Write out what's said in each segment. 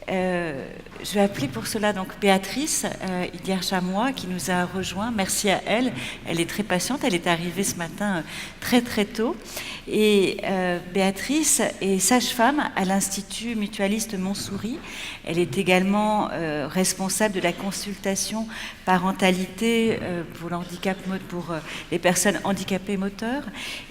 Je vais appeler pour cela donc Béatrice Higuer-Chamois qui nous a rejoint. Merci à elle. Elle est très patiente. Elle est arrivée ce matin très très tôt. Et Béatrice est sage-femme à l'Institut mutualiste Montsouris. Elle est également responsable de la consultation parentalité pour les personnes handicapées moteurs.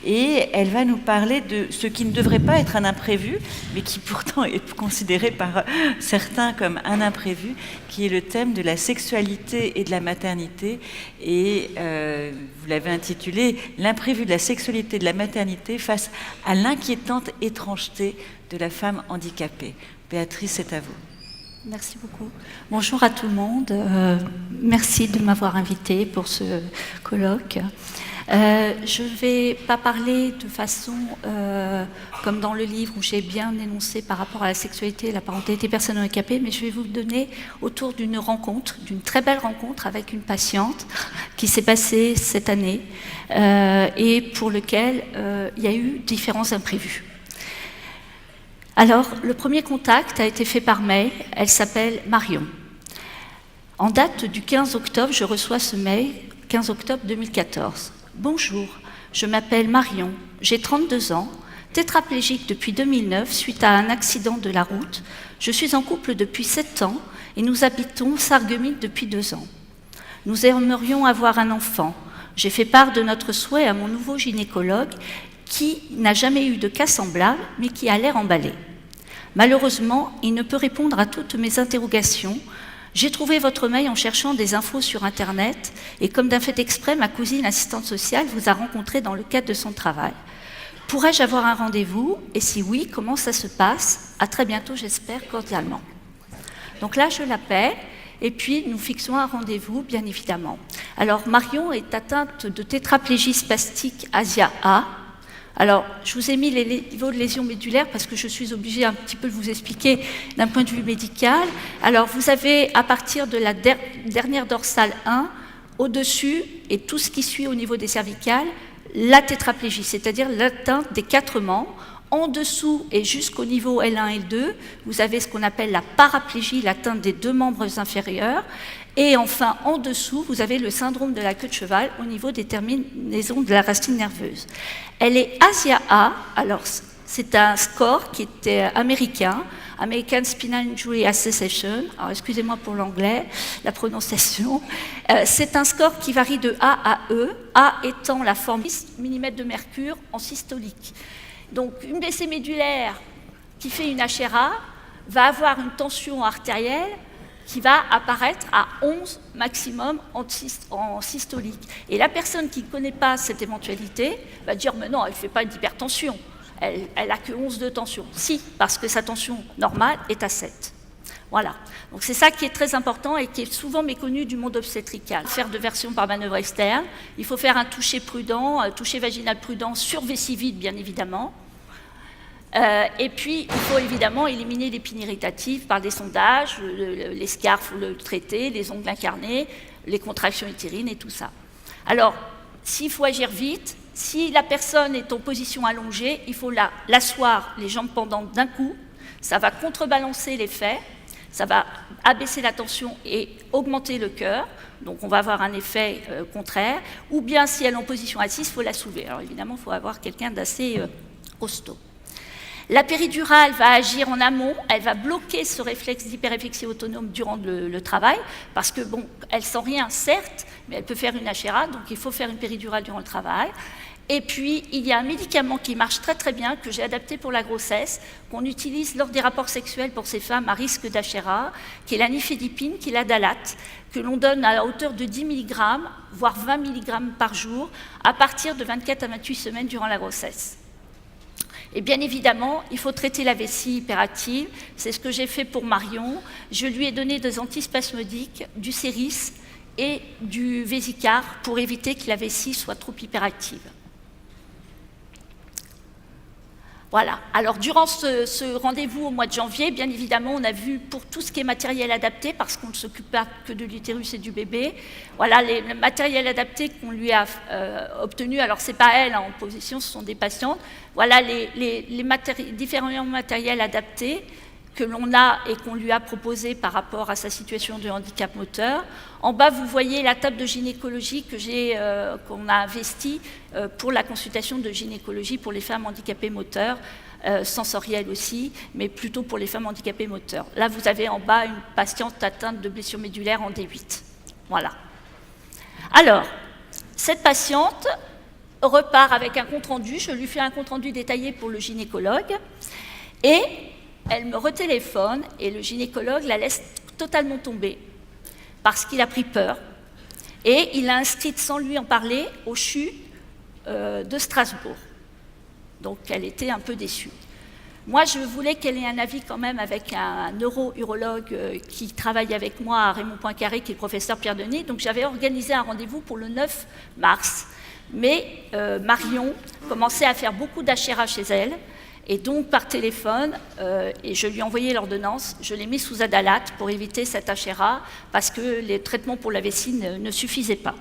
Et elle va nous parler de ce qui ne devrait pas être un imprévu, mais qui pourtant est considéré par certains comme un imprévu, qui est le thème de la sexualité et de la maternité. Et vous l'avez intitulé « L'imprévu de la sexualité et de la maternité face à l'inquiétante étrangeté de la femme handicapée ». Béatrice, c'est à vous. Merci beaucoup. Bonjour à tout le monde. Merci de m'avoir invitée pour ce colloque. Je ne vais pas parler de façon comme dans le livre où j'ai bien énoncé par rapport à la sexualité et la parentalité des personnes handicapées, mais je vais vous donner autour d'une rencontre, d'une très belle rencontre avec une patiente qui s'est passée cette année et pour lequel il y a eu différents imprévus. Alors, le premier contact a été fait par mail. Elle s'appelle Marion. En date du 15 octobre, je reçois ce mail, 15 octobre 2014. Bonjour, je m'appelle Marion, j'ai 32 ans, tétraplégique depuis 2009 suite à un accident de la route. Je suis en couple depuis 7 ans et nous habitons Sarreguemines depuis 2 ans. Nous aimerions avoir un enfant. J'ai fait part de notre souhait à mon nouveau gynécologue qui n'a jamais eu de cas semblable, mais qui a l'air emballé. Malheureusement, il ne peut répondre à toutes mes interrogations. J'ai trouvé votre mail en cherchant des infos sur Internet, et comme d'un fait exprès, ma cousine assistante sociale vous a rencontré dans le cadre de son travail. Pourrais-je avoir un rendez-vous? Et si oui, comment ça se passe? À très bientôt, j'espère, cordialement. Donc là, je l'appelle. Et puis, nous fixons un rendez-vous, bien évidemment. Alors, Marion est atteinte de tétraplégie spastique Asia A. Alors, je vous ai mis les niveaux de lésions médulaires parce que je suis obligée un petit peu de vous expliquer d'un point de vue médical. Alors, vous avez, à partir de la dernière dorsale 1, au-dessus, et tout ce qui suit au niveau des cervicales, la tétraplégie, c'est-à-dire l'atteinte des 4 membres. En dessous et jusqu'au niveau L1 et L2, vous avez ce qu'on appelle la paraplégie, l'atteinte des 2 membres inférieurs. Et enfin, en dessous, vous avez le syndrome de la queue de cheval au niveau des terminaisons de la racine nerveuse. Elle est Asia A, alors c'est un score qui était américain, American Spinal Injury Association, alors excusez-moi pour l'anglais, la prononciation. C'est un score qui varie de A à E, A étant la forme 10 mm de mercure en systolique. Donc, une blessée médulaire qui fait une HRA va avoir une tension artérielle qui va apparaître à 11 maximum en systolique. Et la personne qui ne connaît pas cette éventualité va dire « mais non, elle ne fait pas d'hypertension, elle n'a que 11 de tension ». Si, parce que sa tension normale est à 7. Voilà. Donc c'est ça qui est très important et qui est souvent méconnu du monde obstétrical. Faire de version par manœuvre externe, il faut faire un toucher prudent, un toucher vaginal prudent sur vessie vide, bien évidemment. Et puis, il faut évidemment éliminer l'épine irritative par des sondages, les scarves, le traiter, les ongles incarnés, les contractions utérines et tout ça. Alors, s'il faut agir vite, si la personne est en position allongée, il faut l'asseoir, les jambes pendantes d'un coup. Ça va contrebalancer l'effet, ça va abaisser la tension et augmenter le cœur. Donc, on va avoir un effet contraire. Ou bien, si elle est en position assise, il faut la soulever. Alors, évidemment, il faut avoir quelqu'un d'assez costaud. La péridurale va agir en amont, elle va bloquer ce réflexe d'hyperréflexie autonome durant le travail, parce que, bon, elle sent rien, certes, mais elle peut faire une HRA, donc il faut faire une péridurale durant le travail. Et puis, il y a un médicament qui marche très très bien, que j'ai adapté pour la grossesse, qu'on utilise lors des rapports sexuels pour ces femmes à risque d'HRA, qui est la nifedipine, qui est la dalate, que l'on donne à la hauteur de 10 mg, voire 20 mg par jour, à partir de 24 à 28 semaines durant la grossesse. Et bien évidemment, il faut traiter la vessie hyperactive. C'est ce que j'ai fait pour Marion. Je lui ai donné des antispasmodiques, du Céris et du Vésicar pour éviter que la vessie soit trop hyperactive. Voilà. Alors, durant ce rendez-vous au mois de janvier, bien évidemment, on a vu pour tout ce qui est matériel adapté, parce qu'on ne s'occupe pas que de l'utérus et du bébé. Voilà, le matériel adapté qu'on lui a obtenu. Alors, ce n'est pas elle en position, ce sont des patientes. Voilà les différents matériels adaptés. que l'on a et qu'on lui a proposé par rapport à sa situation de handicap moteur. En bas, vous voyez la table de gynécologie qu'on a investie pour la consultation de gynécologie pour les femmes handicapées moteurs, sensorielles aussi, mais plutôt pour les femmes handicapées moteurs. Là, vous avez en bas une patiente atteinte de blessure médulaire en D8. Voilà. Alors, cette patiente repart avec un compte-rendu. Je lui fais un compte-rendu détaillé pour le gynécologue. Et elle me retéléphone et le gynécologue la laisse totalement tomber parce qu'il a pris peur. Et il l'a inscrite sans lui en parler au CHU de Strasbourg. Donc elle était un peu déçue. Moi, je voulais qu'elle ait un avis quand même avec un neuro-urologue qui travaille avec moi à Raymond Poincaré, qui est le professeur Pierre Denis. Donc j'avais organisé un rendez-vous pour le 9 mars. Mais Marion commençait à faire beaucoup d'HRA chez elle. Et donc, par téléphone, et je lui ai envoyé l'ordonnance, je l'ai mis sous Adalate pour éviter cette HRA, parce que les traitements pour la vessie ne suffisaient pas.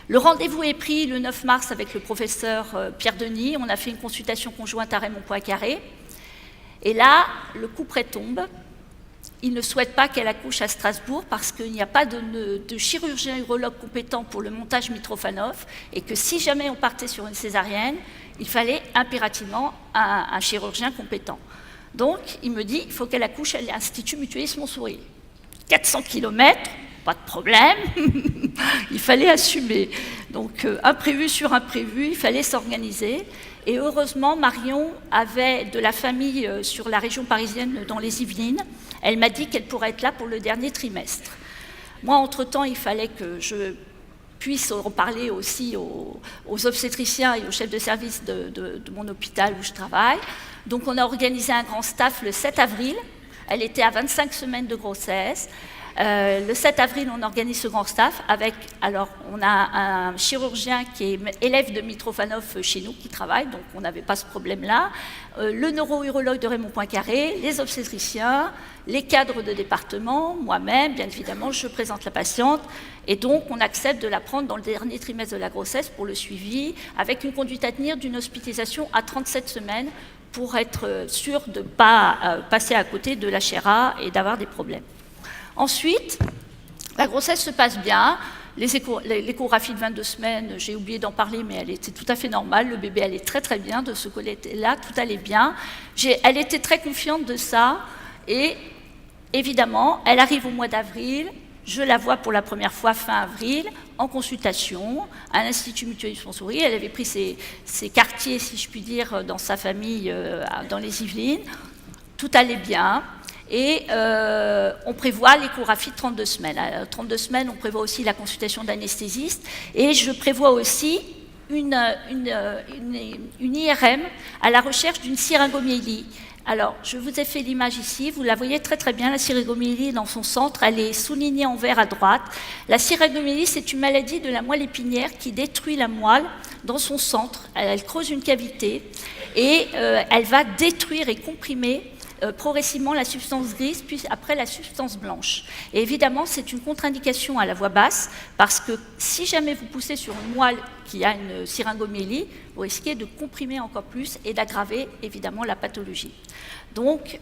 Le rendez-vous est pris le 9 mars avec le professeur Pierre Denis. On a fait une consultation conjointe à Raymond Poincaré. Et là, le coup près tombe. Il ne souhaite pas qu'elle accouche à Strasbourg parce qu'il n'y a pas de chirurgien urologue compétent pour le montage Mitrofanov et que si jamais on partait sur une césarienne, il fallait impérativement un chirurgien compétent. Donc, il me dit, il faut qu'elle accouche à l'Institut Mutualiste Montsouris. 400 km, pas de problème, il fallait assumer. Donc, imprévu sur imprévu, il fallait s'organiser. Et heureusement, Marion avait de la famille sur la région parisienne dans les Yvelines. Elle m'a dit qu'elle pourrait être là pour le dernier trimestre. Moi, entre-temps, il fallait que je puisse en parler aussi aux obstétriciens et aux chefs de service de mon hôpital où je travaille. Donc, on a organisé un grand staff le 7 avril. Elle était à 25 semaines de grossesse. Le 7 avril, on organise ce grand staff avec, alors on a un chirurgien qui est élève de Mitrofanov chez nous qui travaille, donc on n'avait pas ce problème-là, le neuro-urologue de Raymond Poincaré, les obstétriciens, les cadres de département, moi-même, bien évidemment, je présente la patiente, et donc on accepte de la prendre dans le dernier trimestre de la grossesse pour le suivi, avec une conduite à tenir d'une hospitalisation à 37 semaines pour être sûr de ne pas passer à côté de l'HRA et d'avoir des problèmes. Ensuite, la grossesse se passe bien. L'échographie de 22 semaines, j'ai oublié d'en parler, mais elle était tout à fait normale. Le bébé allait très très bien de ce côté-là, tout allait bien. Elle était très confiante de ça. Et évidemment, elle arrive au mois d'avril. Je la vois pour la première fois fin avril, en consultation, à l'Institut Mutualiste Montsouris. Elle avait pris ses quartiers, si je puis dire, dans sa famille, dans les Yvelines. Tout allait bien. Et on prévoit l'échographie de 32 semaines. À 32 semaines, on prévoit aussi la consultation d'anesthésiste. Et je prévois aussi une IRM à la recherche d'une syringomyélie. Alors, je vous ai fait l'image ici. Vous la voyez très très bien, la syringomyélie dans son centre. Elle est soulignée en vert à droite. La syringomyélie, c'est une maladie de la moelle épinière qui détruit la moelle dans son centre. Elle creuse une cavité et elle va détruire et comprimer progressivement la substance grise, puis après la substance blanche. Et évidemment, c'est une contre-indication à la voix basse, parce que si jamais vous poussez sur une moelle qui a une syringomyélie, vous risquez de comprimer encore plus et d'aggraver évidemment la pathologie. Donc,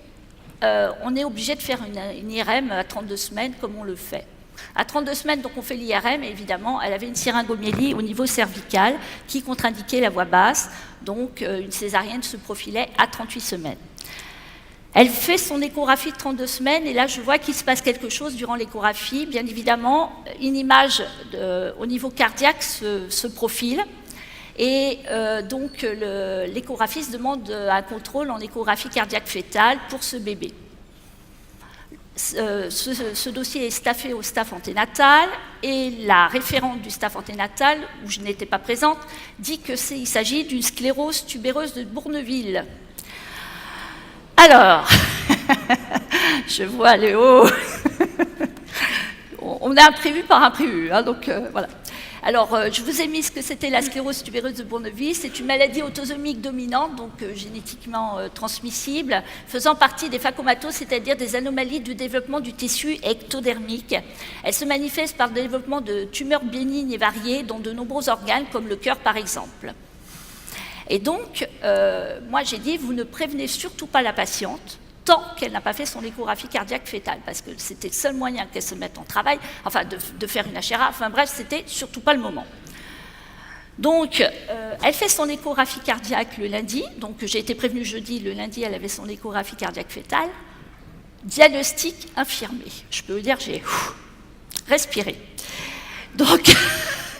on est obligé de faire une IRM à 32 semaines comme on le fait. À 32 semaines, donc on fait l'IRM, et évidemment, elle avait une syringomyélie au niveau cervical qui contre-indiquait la voix basse, donc une césarienne se profilait à 38 semaines. Elle fait son échographie de 32 semaines et là je vois qu'il se passe quelque chose durant l'échographie. Bien évidemment, une image au niveau cardiaque se profile et donc l'échographiste demande un contrôle en échographie cardiaque fétale pour ce bébé. Ce dossier est staffé au staff anténatal et la référente du staff anténatal, où je n'étais pas présente, dit qu'il s'agit d'une sclérose tubéreuse de Bourneville. Alors, je vois Léo, on a imprévu par imprévu, hein, donc voilà. Alors, je vous ai mis ce que c'était la sclérose tubéreuse de Bourneville. C'est une maladie autosomique dominante, donc génétiquement transmissible, faisant partie des phacomatoses, c'est-à-dire des anomalies du développement du tissu ectodermique. Elle se manifeste par le développement de tumeurs bénignes et variées, dont de nombreux organes, comme le cœur par exemple. Et donc, moi j'ai dit, vous ne prévenez surtout pas la patiente tant qu'elle n'a pas fait son échographie cardiaque fétale, parce que c'était le seul moyen qu'elle se mette en travail, enfin de faire une HRA, enfin bref, c'était surtout pas le moment. Donc, elle fait son échographie cardiaque le lundi, donc j'ai été prévenue jeudi, le lundi elle avait son échographie cardiaque fétale, diagnostic infirmé. Je peux vous dire, j'ai respiré. Donc,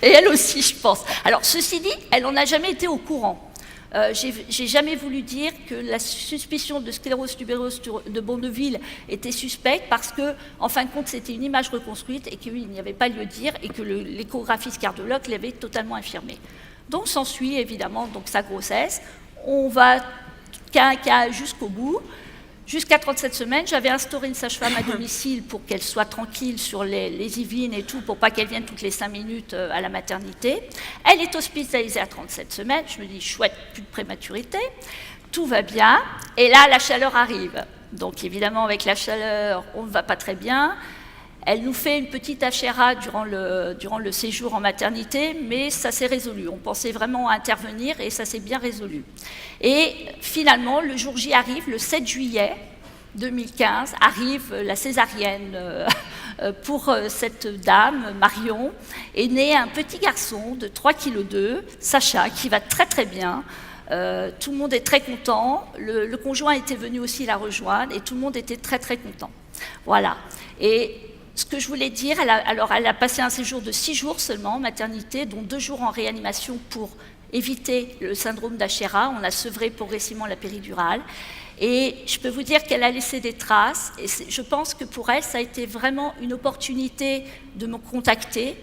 et elle aussi, je pense. Alors, ceci dit, elle n'en a jamais été au courant. J'ai jamais voulu dire que la suspicion de sclérose tubereuse de Bonneville était suspecte parce que, en fin de compte, c'était une image reconstruite et qu'il n'y avait pas lieu de dire et que l'échographiste cardiologue l'avait totalement infirmé. Donc, s'ensuit évidemment donc, sa grossesse. On va cas à cas jusqu'au bout. Jusqu'à 37 semaines, j'avais instauré une sage-femme à domicile pour qu'elle soit tranquille sur les IVIN et tout, pour pas qu'elle vienne toutes les 5 minutes à la maternité. Elle est hospitalisée à 37 semaines. Je me dis, chouette, plus de prématurité. Tout va bien. Et là, la chaleur arrive. Donc, évidemment, avec la chaleur, on ne va pas très bien. Elle nous fait une petite HRA durant le séjour en maternité, mais ça s'est résolu. On pensait vraiment intervenir et ça s'est bien résolu. Et finalement, le jour J arrive, le 7 juillet 2015, arrive la césarienne pour cette dame, Marion, est né un petit garçon de 3,2 kg, Sacha, qui va très très bien. Tout le monde est très content. Le conjoint était venu aussi la rejoindre et tout le monde était très très content. Voilà. Et ce que je voulais dire, elle a passé un séjour de 6 jours seulement en maternité, dont 2 jours en réanimation pour éviter le syndrome d'HRA. On a sevré progressivement la péridurale. Et je peux vous dire qu'elle a laissé des traces. Et je pense que pour elle, ça a été vraiment une opportunité de me contacter.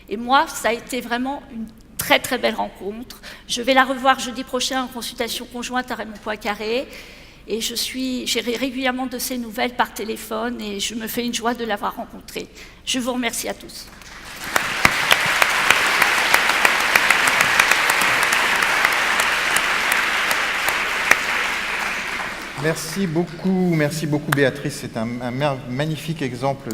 Et moi, ça a été vraiment une très très belle rencontre. Je vais la revoir jeudi prochain en consultation conjointe à Raymond Poincaré. Et j'ai régulièrement de ses nouvelles par téléphone et je me fais une joie de l'avoir rencontrée. Je vous remercie à tous. Merci beaucoup Béatrice. C'est un magnifique exemple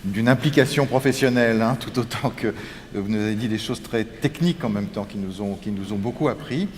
d'une implication professionnelle, hein, tout autant que vous nous avez dit des choses très techniques en même temps qui nous ont beaucoup appris.